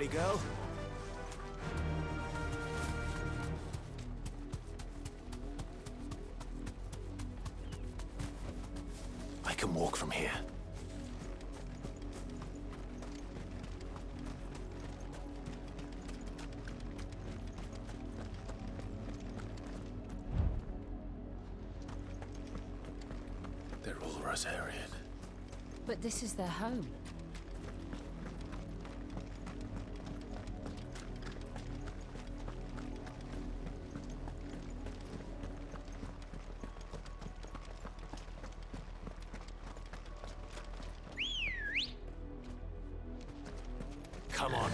ready, girl? I can walk from here. They're all Rosarian. But this is their home. Come on.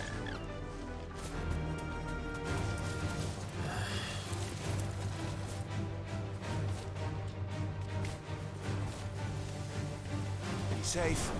Be safe.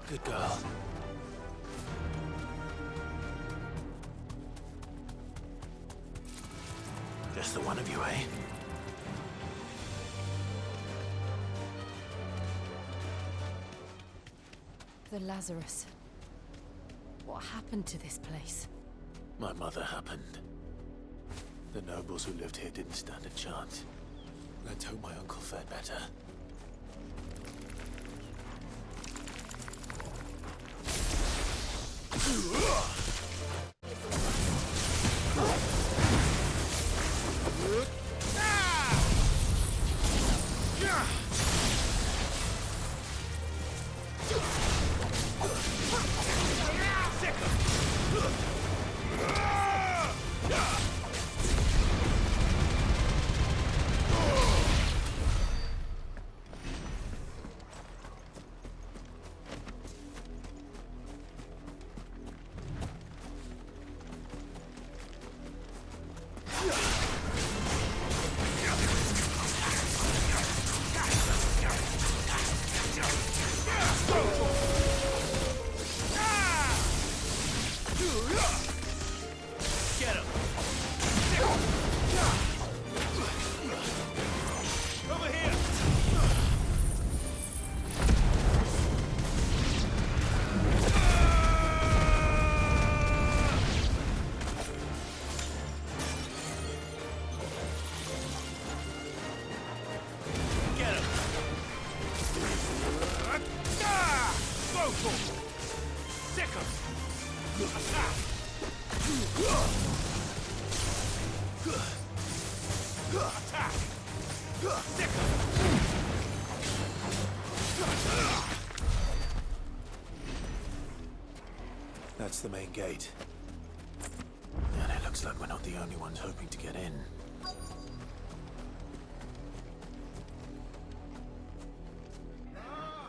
Good girl. Just the one of you, eh? The Lazarus. What happened to this place? My mother happened. The nobles who lived here didn't stand a chance. Let's hope my uncle fared better. That's the main gate. And it looks like we're not the only ones hoping to get in.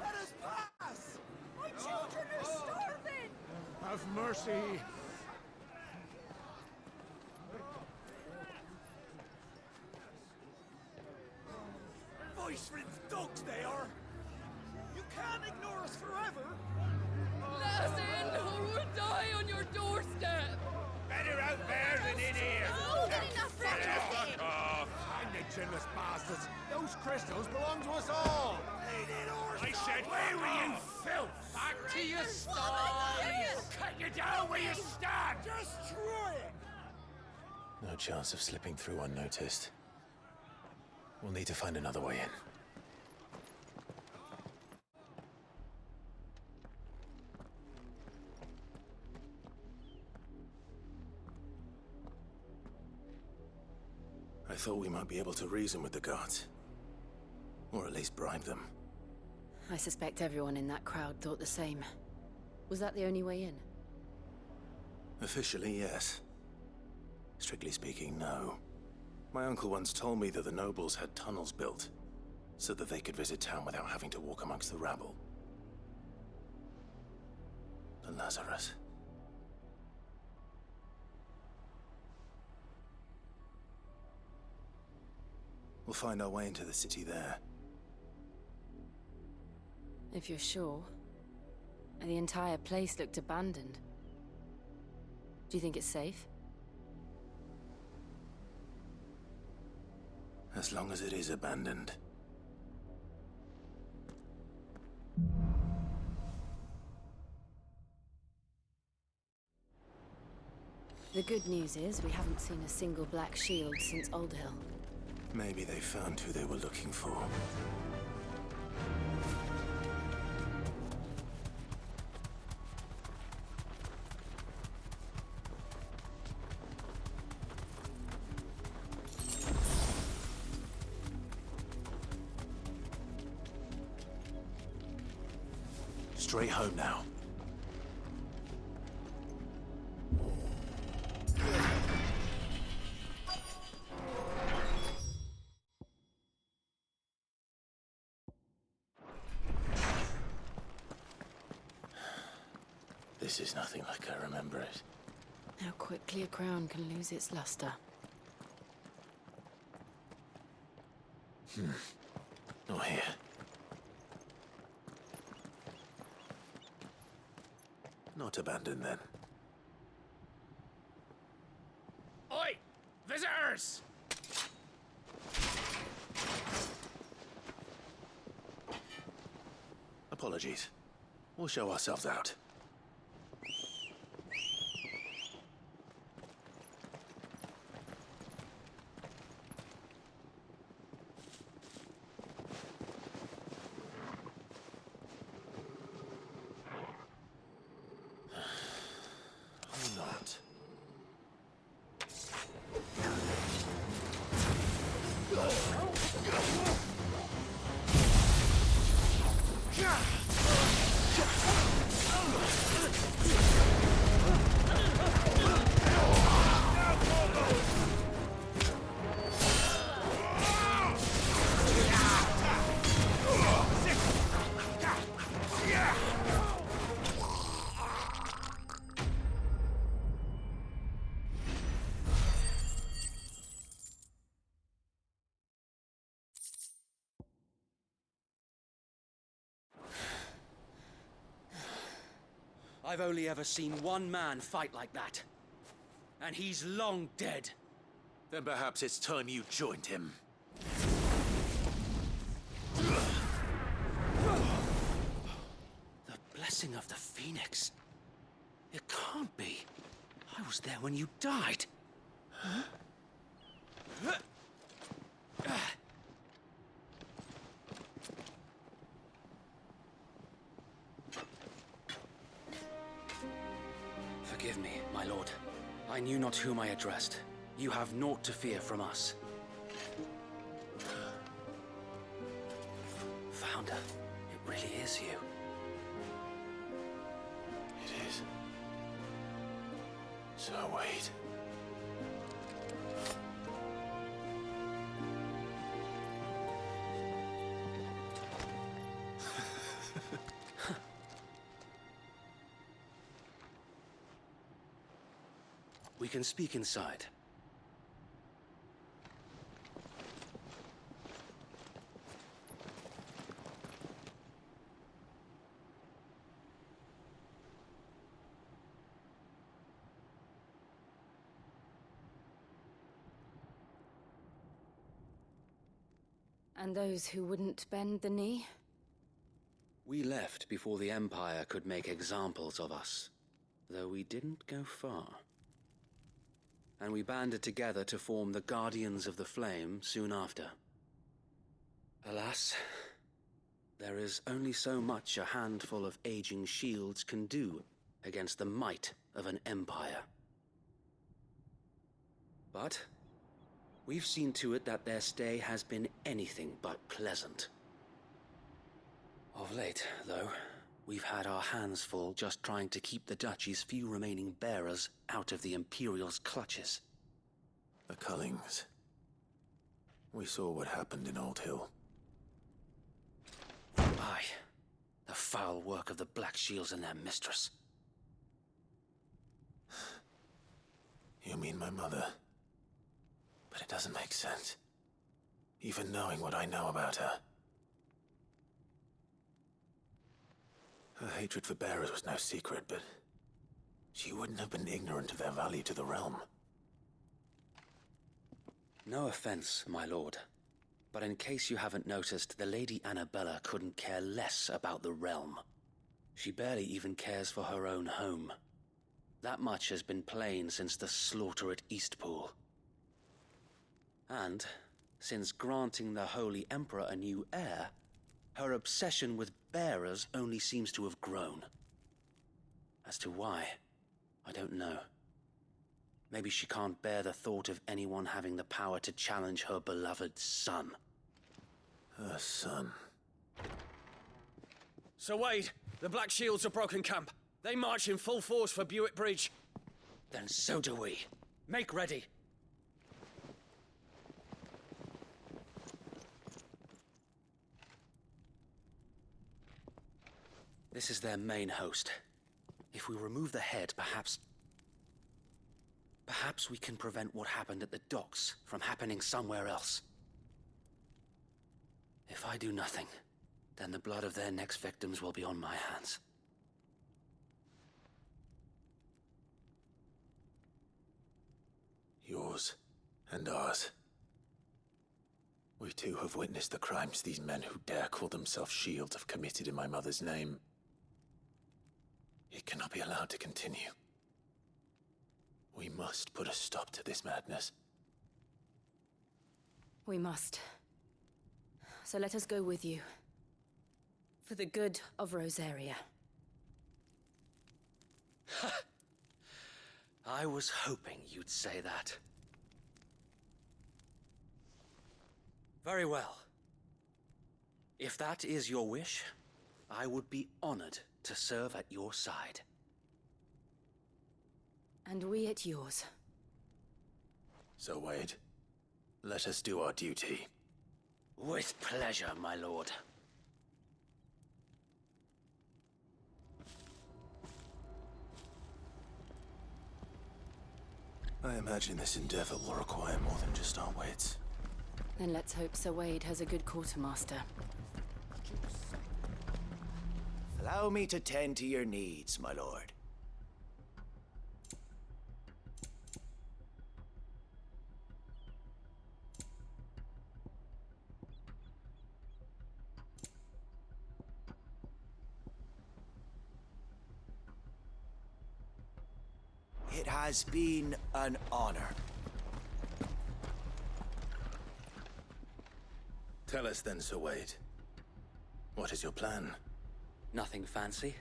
Let us pass! My children are starving! Have mercy! Voice-ridden dogs they are! You can't ignore us forever! Let us in, or we'll die on your doorstep! Better out there than in here! Oh, get enough Fuck off! I need to useless bastards! Those crystals belong to us all! I said, where were you, filth? Back to your stall! Cut you down where you stand! Destroy it! No chance of slipping through unnoticed. We'll need to find another way in. I thought we might be able to reason with the guards. Or at least bribe them. I suspect everyone in that crowd thought the same. Was that the only way in? Officially, yes. Strictly speaking, no. My uncle once told me that the nobles had tunnels built, so that they could visit town without having to walk amongst the rabble. The Lazarus. We'll find our way into the city there. If you're sure. The entire place looked abandoned. Do you think it's safe? As long as it is abandoned. The good news is we haven't seen a single black shield since Old Hill. Maybe they found who they were looking for. Straight home now. This is nothing like I remember it. How quickly a crown can lose its luster. Not here. Not abandoned then. Oi! Visitors! Apologies. We'll show ourselves out. Or not. I've only ever seen one man fight like that. And he's long dead. Then perhaps it's time you joined him. The blessing of the Phoenix. It can't be. I was there when you died. Forgive me, my lord. I knew not whom I addressed. You have naught to fear from us. Founder, it really is you. It is. So wait. We can speak inside. And those who wouldn't bend the knee? We left before the Empire could make examples of us, though we didn't go far. And we banded together to form the Guardians of the Flame soon after. Alas, there is only so much a handful of aging shields can do against the might of an empire. But we've seen to it that their stay has been anything but pleasant. Of late, though, we've had our hands full just trying to keep the Duchy's few remaining bearers out of the Imperial's clutches. The Cullings. We saw what happened in Old Hill. Aye, the foul work of the Black Shields and their mistress. You mean my mother? But it doesn't make sense. Even knowing what I know about her. Her hatred for bearers was no secret, but she wouldn't have been ignorant of their value to the realm. No offense, my lord, but in case you haven't noticed, the Lady Annabella couldn't care less about the realm. She barely even cares for her own home. That much has been plain since the slaughter at Eastpool. And, since granting the Holy Emperor a new heir, her obsession with bearers only seems to have grown. As to why, I don't know. Maybe she can't bear the thought of anyone having the power to challenge her beloved son. Her son. Sir Wade, the Black Shields have broken camp. They march in full force for Buick Bridge. Then so do we. Make ready. This is their main host. If we remove the head, perhaps we can prevent what happened at the docks from happening somewhere else. If I do nothing, then the blood of their next victims will be on my hands. Yours and ours. We too have witnessed the crimes these men who dare call themselves Shields have committed in my mother's name. It cannot be allowed to continue. We must put a stop to this madness. We must. So let us go with you. For the good of Rosaria. I was hoping you'd say that. Very well. If that is your wish, I would be honored to serve at your side. And we at yours. So, Wade, let us do our duty. With pleasure, my lord. I imagine this endeavor will require more than just our wits. Then let's hope Sir Wade has a good quartermaster. Allow me to tend to your needs, my lord. It has been an honor. Tell us then, Sir Wade. What is your plan? Nothing fancy.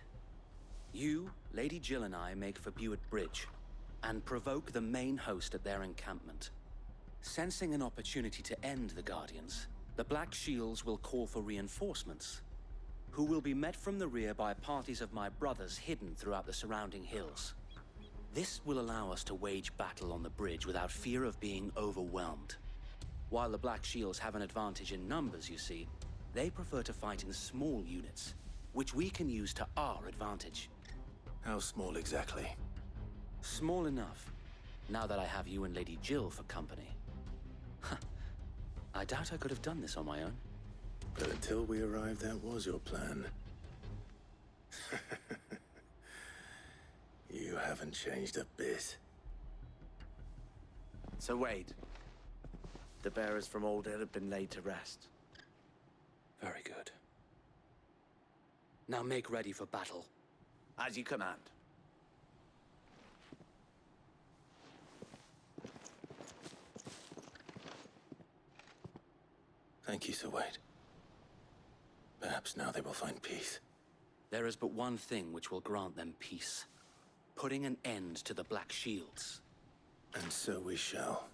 You, Lady Jill and I make for Buick Bridge, and provoke the main host at their encampment. Sensing an opportunity to end the Guardians, the Black Shields will call for reinforcements, who will be met from the rear by parties of my brothers hidden throughout the surrounding hills. This will allow us to wage battle on the bridge without fear of being overwhelmed. While the Black Shields have an advantage in numbers, you see, they prefer to fight in small units, which we can use to our advantage. How small exactly? Small enough, now that I have you and Lady Jill for company. I doubt I could have done this on my own. But until we arrived, that was your plan. You haven't changed a bit. Sir Wade, the bearers from Old Hill have been laid to rest. Very good. Now make ready for battle. As you command. Thank you, Sir Wade. Perhaps now they will find peace. There is but one thing which will grant them peace. Putting an end to the Black Shields. And so we shall.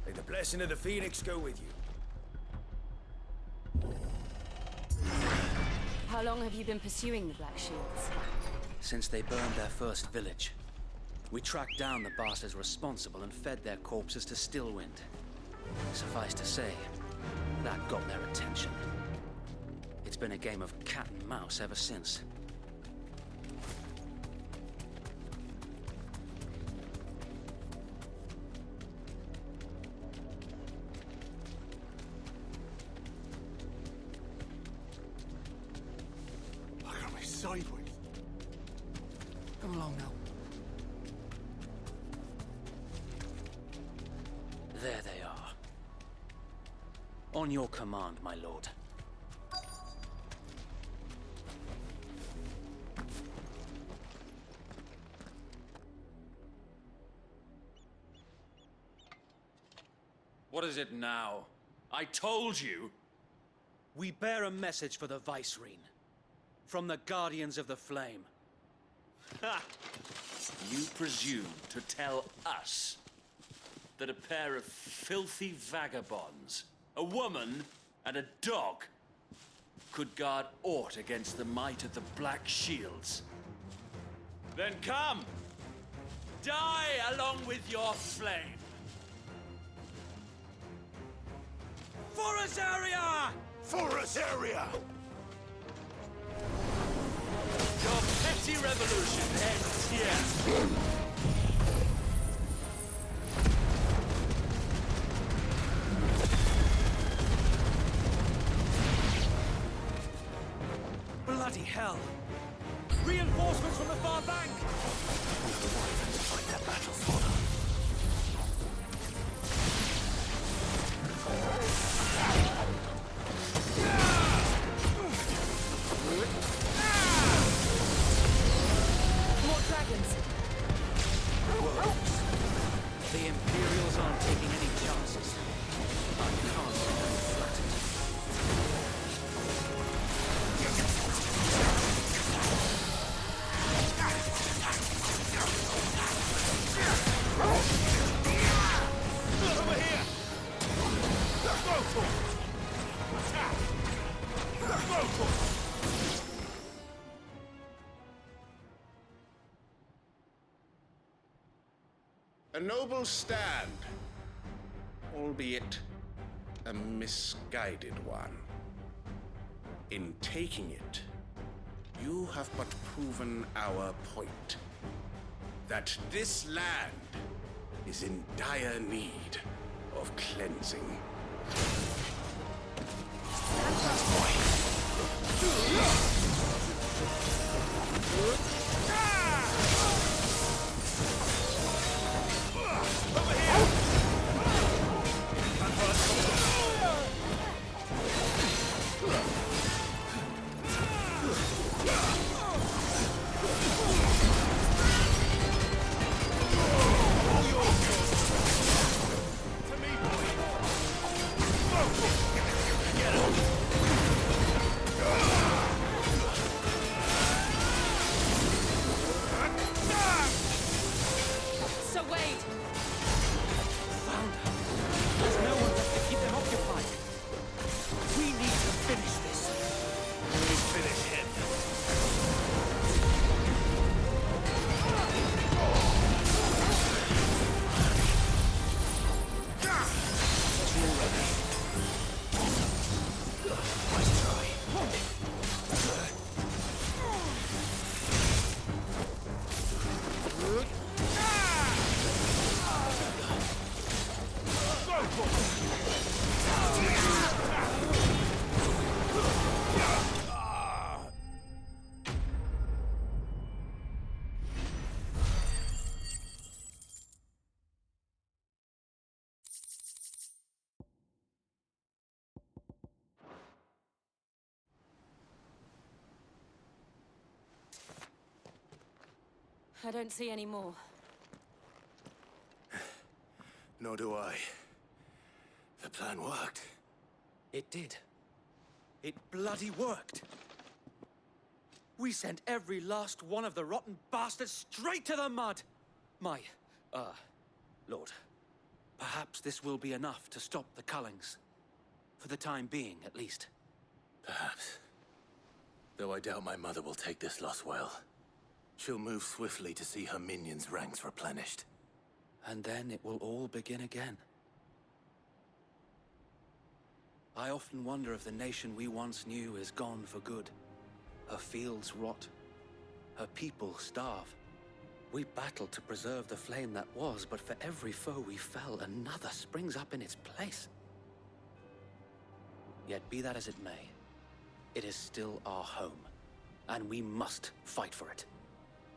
May the blessing of the Phoenix go with you. How long have you been pursuing the Black Shields? Since they burned their first village, we tracked down the bastards responsible and fed their corpses to Stillwind. Suffice to say, that got their attention. It's been a game of cat and mouse ever since. Look at me sideways. Come along now. There they are. On your command, my lord. What is it now? I told you! We bear a message for the Vicereine. From the Guardians of the Flame. Ha! You presume to tell us that a pair of filthy vagabonds, a woman and a dog, could guard aught against the might of the Black Shields? Then come! Die along with your flame! For Azaria! For Azaria! Your petty revolution ends here! Bloody hell! Reinforcements from the far bank! Fight that battle for them. More dragons! The Imperials aren't taking any chances. I can't be flattered. Over here! Let's go for it! Attack! Let's go for it! A noble stand, albeit a misguided one. In taking it, you have but proven our point. That this land is in dire need of cleansing. To me, boy! Go for it! I don't see any more. Nor do I. The plan worked. It did. It bloody worked. We sent every last one of the rotten bastards straight to the mud! Lord, perhaps this will be enough to stop the Cullings. For the time being, at least. Perhaps. Though I doubt my mother will take this loss well. She'll move swiftly to see her minions' ranks replenished. And then it will all begin again. I often wonder if the nation we once knew is gone for good. Her fields rot. Her people starve. We battled to preserve the flame that was, but for every foe we fell, another springs up in its place. Yet be that as it may, it is still our home, and we must fight for it.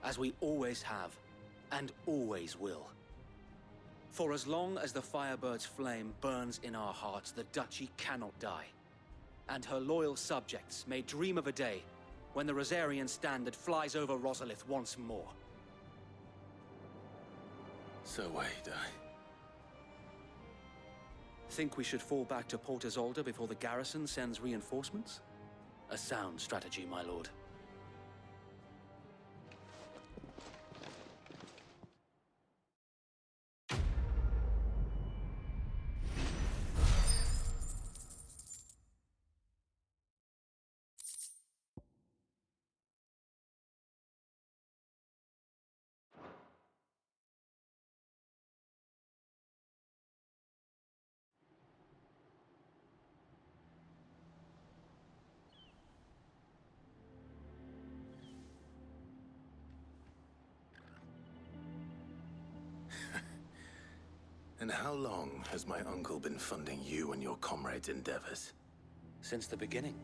As we always have, and always will. For as long as the Firebird's flame burns in our hearts, the Duchy cannot die. And her loyal subjects may dream of a day when the Rosarian standard flies over Rosalith once more. So wait, Think we should fall back to Port Isolde before the garrison sends reinforcements? A sound strategy, my lord. And how long has my uncle been funding you and your comrades' endeavors? Since the beginning.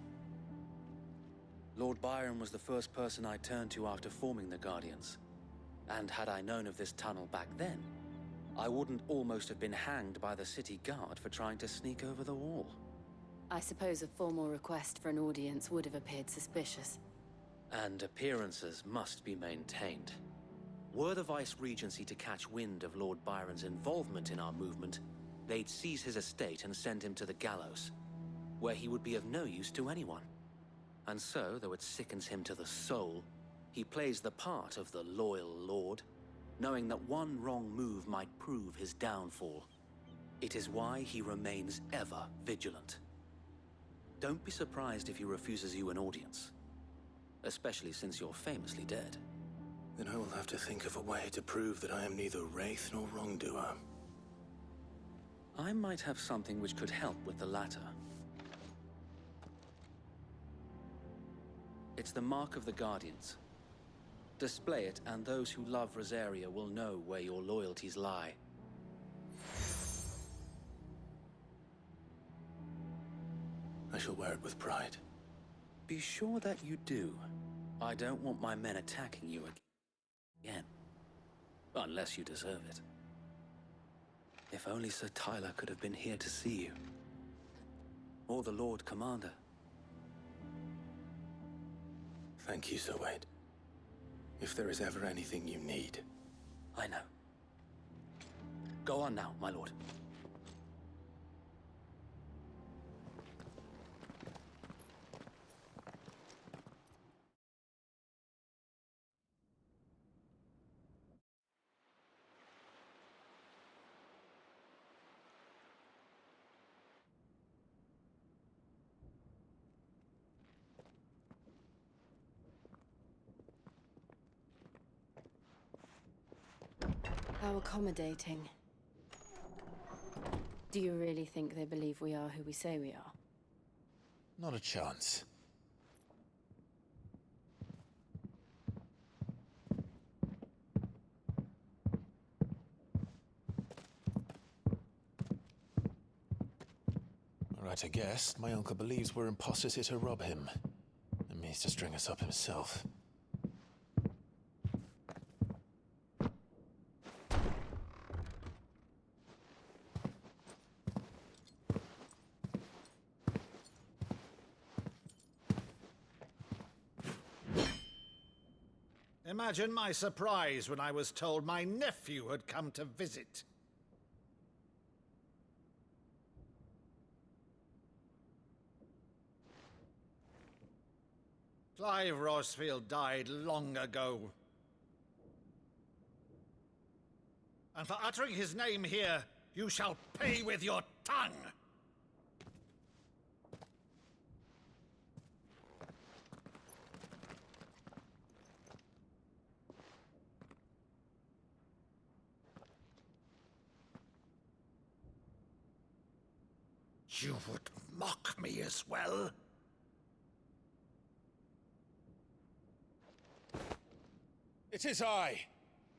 Lord Byron was the first person I turned to after forming the Guardians. And had I known of this tunnel back then, I wouldn't almost have been hanged by the city guard for trying to sneak over the wall. I suppose a formal request for an audience would have appeared suspicious. And appearances must be maintained. Were the Vice-Regency to catch wind of Lord Byron's involvement in our movement, they'd seize his estate and send him to the gallows, where he would be of no use to anyone. And so, though it sickens him to the soul, he plays the part of the loyal lord, knowing that one wrong move might prove his downfall. It is why he remains ever vigilant. Don't be surprised if he refuses you an audience, especially since you're famously dead. Then I will have to think of a way to prove that I am neither wraith nor wrongdoer. I might have something which could help with the latter. It's the Mark of the Guardians. Display it, and those who love Rosaria will know where your loyalties lie. I shall wear it with pride. Be sure that you do. I don't want my men attacking you again. Unless you deserve it. If only Sir Tyler could have been here to see you. Or the Lord Commander. Thank you, Sir Wade. If there is ever anything you need. I know. Go on now, my lord. How accommodating. Do you really think they believe we are who we say we are? Not a chance. Right, I guess. My uncle believes we're imposters here to rob him. And means to string us up himself. Imagine my surprise when I was told my nephew had come to visit. Clive Rosfield died long ago. And for uttering his name here, you shall pay with your tongue! You would mock me as well? It is I,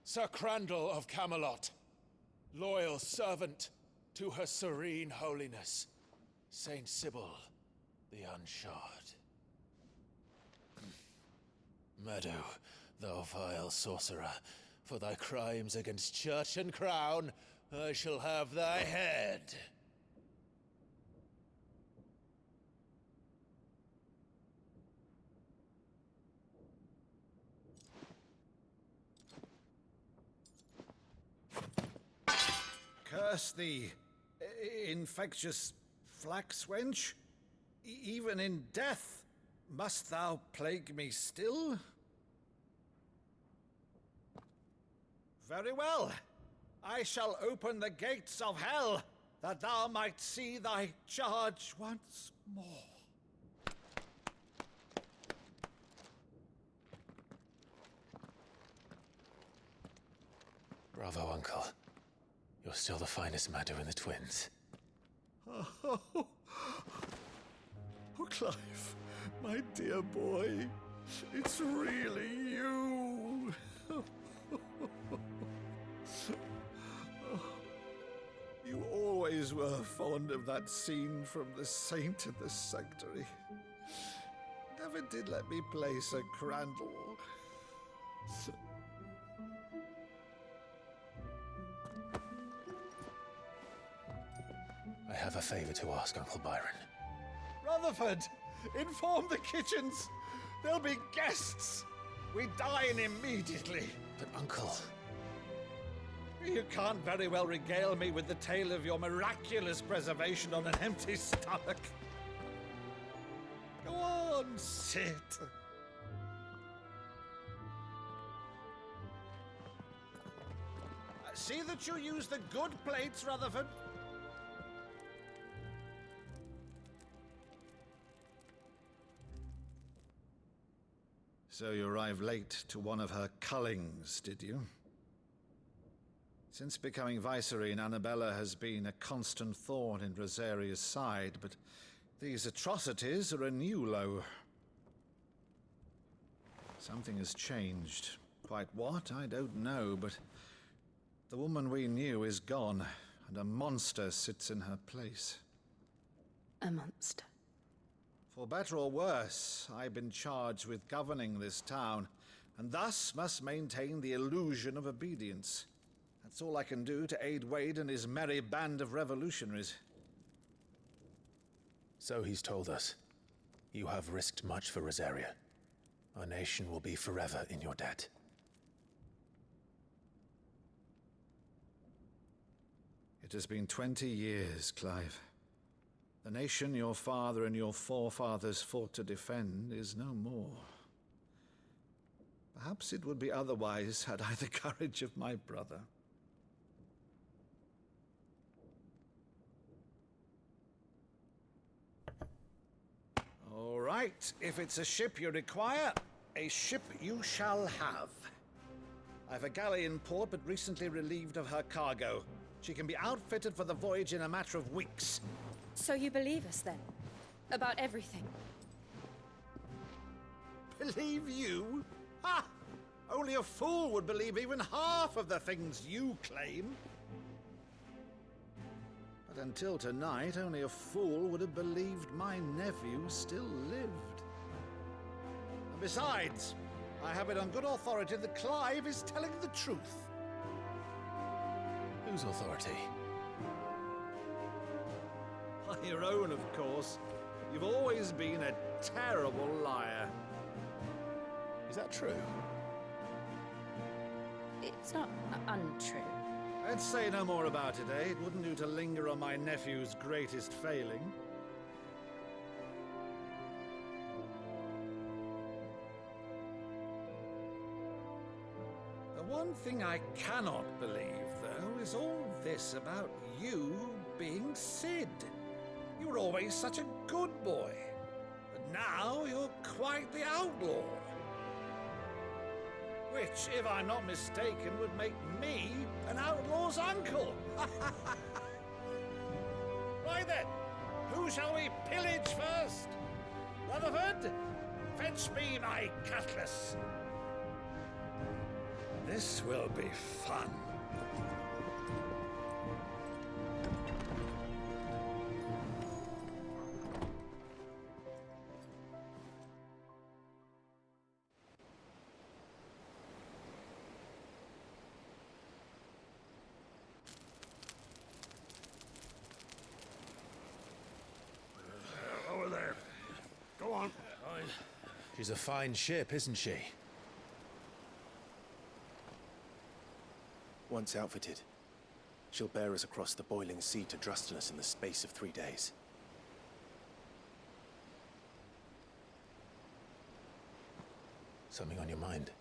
Sir Crandall of Camelot, loyal servant to Her Serene Holiness, Saint Sybil the Unshod. Meadow, thou vile sorcerer, for thy crimes against church and crown, I shall have thy head. Curse thee, infectious flax wench. Even in death, must thou plague me still? Very well. I shall open the gates of hell, that thou might see thy charge once more. Bravo, Uncle. You're still the finest Maddo in the twins. Oh, Clive, my dear boy, it's really you. You always were fond of that scene from The Saint in the Sanctuary. Never did let me play Sir Crandall. I have a favor to ask, Uncle Byron. Rutherford, inform the kitchens. There'll be guests. We dine immediately. But, Uncle... You can't very well regale me with the tale of your miraculous preservation on an empty stomach. Go on, sit. See that you use the good plates, Rutherford. So you arrived late to one of her cullings, did you? Since becoming Vicereine, Annabella has been a constant thorn in Rosaria's side, but these atrocities are a new low. Something has changed. Quite what, I don't know, but the woman we knew is gone, and a monster sits in her place. A monster. For better or worse, I've been charged with governing this town, and thus must maintain the illusion of obedience. That's all I can do to aid Wade and his merry band of revolutionaries. So he's told us. You have risked much for Rosaria. Our nation will be forever in your debt. It has been 20 years, Clive. The nation your father and your forefathers fought to defend is no more. Perhaps it would be otherwise had I the courage of my brother. All right, if it's a ship you require, a ship you shall have. I've a galley in port, but recently relieved of her cargo. She can be outfitted for the voyage in a matter of weeks. So you believe us then? About everything? Believe you? Ha! Only a fool would believe even half of the things you claim. But until tonight, only a fool would have believed my nephew still lived. And besides, I have it on good authority that Clive is telling the truth. Whose authority? By your own, of course. You've always been a terrible liar. Is that true? It's not untrue. Let's say no more about it, eh? It wouldn't do to linger on my nephew's greatest failing. The one thing I cannot believe, though, is all this about you being Cid. You were always such a good boy, but now you're quite the outlaw. Which, if I'm not mistaken, would make me an outlaw's uncle. Right then, who shall we pillage first? Rutherford, fetch me my cutlass. This will be fun. Over there. Go on. She's a fine ship, isn't she? Once outfitted, she'll bear us across the boiling sea to Drustinus in the space of 3 days. Something on your mind?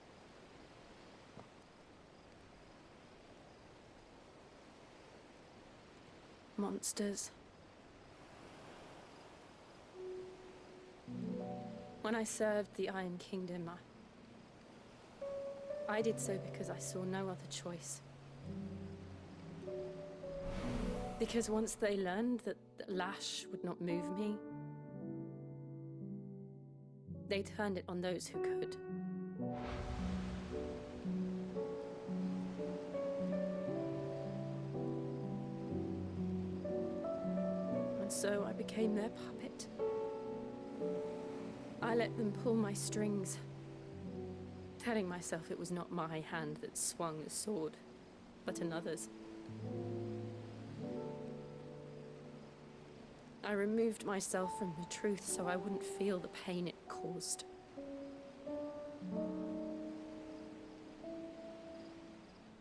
Monsters. When I served the Iron Kingdom, I did so because I saw no other choice. Because once they learned that Lash would not move me, they turned it on those who could. And so I became their puppet. I let them pull my strings, telling myself it was not my hand that swung the sword, but another's. I removed myself from the truth so I wouldn't feel the pain it caused.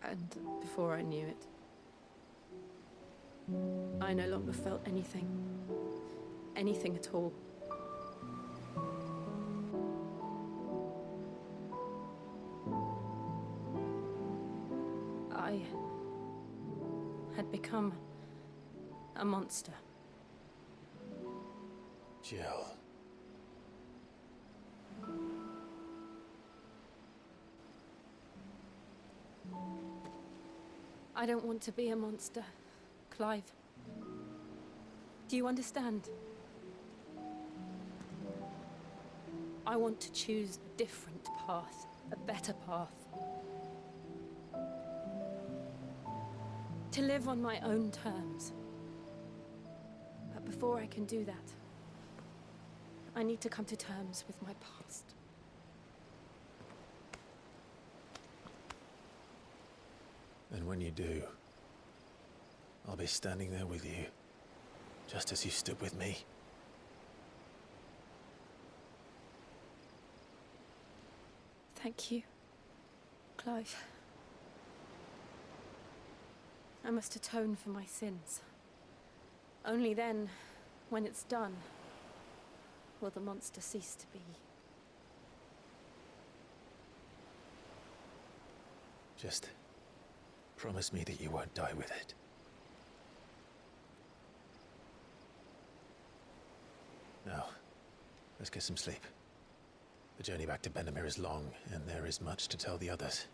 And before I knew it, I no longer felt anything. Anything at all. I had become a monster. Jill. I don't want to be a monster, Clive. Do you understand? I want to choose a different path, a better path. To live on my own terms. But before I can do that, I need to come to terms with my past. And when you do, I'll be standing there with you, just as you stood with me. Thank you, Clive. I must atone for my sins. Only then, when it's done, will the monster cease to be. Just promise me that you won't die with it. Now, let's get some sleep. The journey back to Benamir is long, and there is much to tell the others.